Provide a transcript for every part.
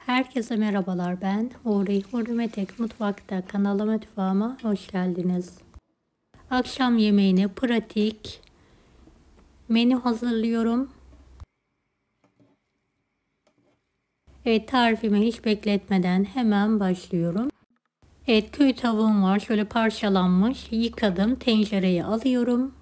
Herkese merhabalar, ben Huri Tek Mutfak'ta mutfağıma hoş geldiniz. Akşam yemeğine pratik menü hazırlıyorum. Evet, tarifimi hiç bekletmeden hemen başlıyorum. Evet, köy tavuğum var, şöyle parçalanmış, yıkadım, tencereye alıyorum.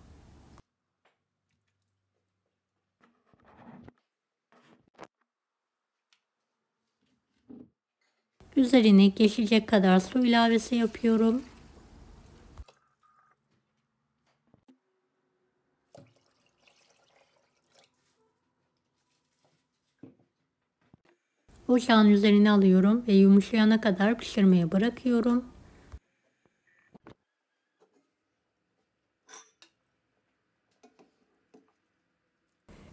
Üzerine geçecek kadar su ilavesi yapıyorum. Ocağın üzerine alıyorum ve yumuşayana kadar pişirmeye bırakıyorum.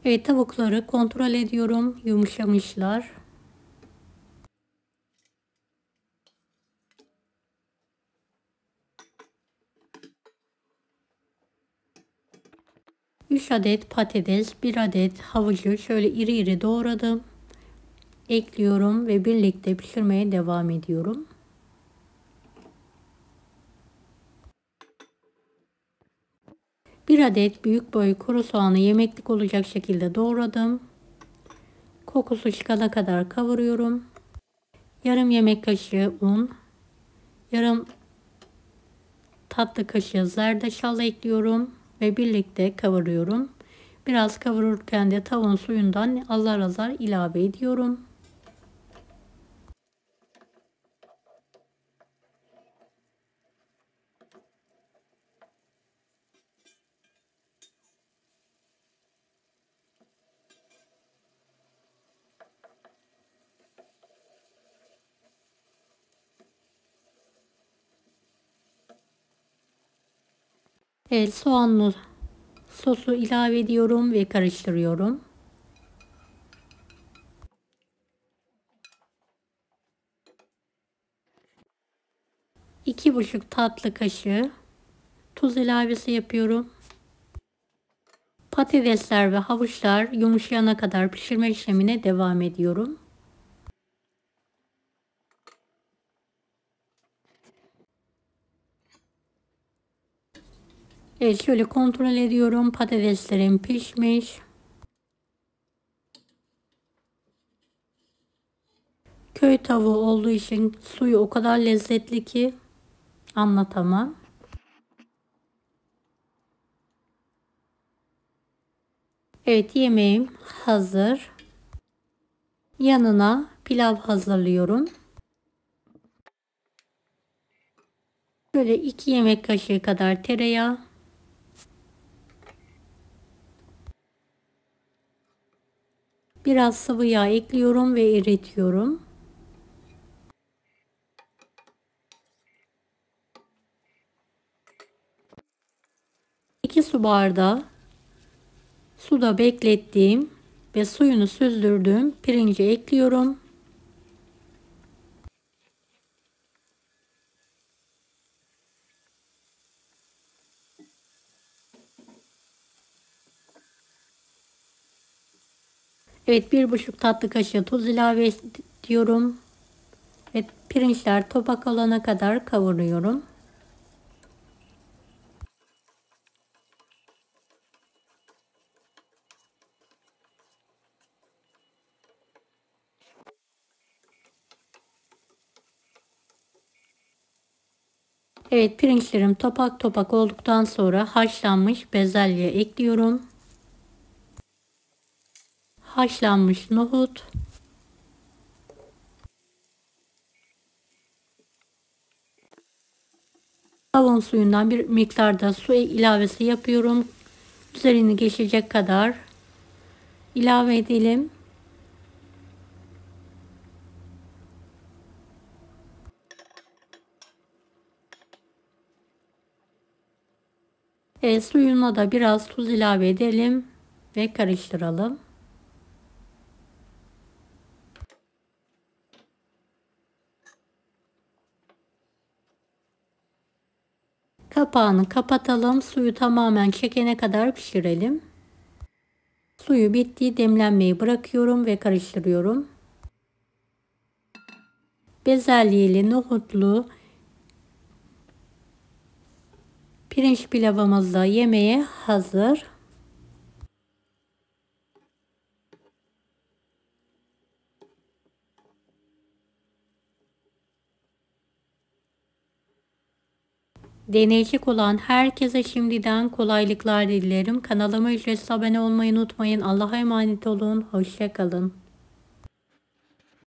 Evet, tavukları kontrol ediyorum, yumuşamışlar. Üç adet patates, bir adet havucu şöyle iri iri doğradım. Ekliyorum ve birlikte pişirmeye devam ediyorum. Bir adet büyük boy kuru soğanı yemeklik olacak şekilde doğradım. Kokusu çıkana kadar kavuruyorum. Yarım yemek kaşığı un, yarım tatlı kaşığı zerdeçal ekliyorum ve birlikte kavuruyorum. Biraz kavururken de tavuğun suyundan azar azar ilave ediyorum. Evet, soğanlı sosu ilave ediyorum ve karıştırıyorum. 2,5 tatlı kaşığı tuz ilavesi yapıyorum. Patatesler ve havuçlar yumuşayana kadar pişirme işlemine devam ediyorum. Evet, şöyle kontrol ediyorum. Patateslerim pişmiş. Köy tavuğu olduğu için suyu o kadar lezzetli ki anlatamam. Evet, yemeğim hazır. Yanına pilav hazırlıyorum. Böyle 2 yemek kaşığı kadar tereyağı. Biraz sıvı yağ ekliyorum ve eritiyorum. 2 su bardağı suda beklettiğim ve suyunu süzdürdüğüm pirinci ekliyorum. Evet, 1,5 tatlı kaşığı tuz ilave ediyorum. Ve pirinçler topak olana kadar kavuruyorum. Evet, pirinçlerim topak topak olduktan sonra haşlanmış bezelye ekliyorum. Haşlanmış nohut. Kavun suyundan bir miktarda su ilavesi yapıyorum. Üzerini geçecek kadar ilave edelim. Suyuna da biraz tuz ilave edelim ve karıştıralım. Kapağını kapatalım. Suyu tamamen çekene kadar pişirelim. Suyu bitti. Demlenmeyi bırakıyorum ve karıştırıyorum. Bezelyeli, nohutlu pirinç pilavımız da yemeğe hazır. Deneyecek olan herkese şimdiden kolaylıklar dilerim. Kanalıma ücretsiz abone olmayı unutmayın. Allah'a emanet olun. Hoşça kalın.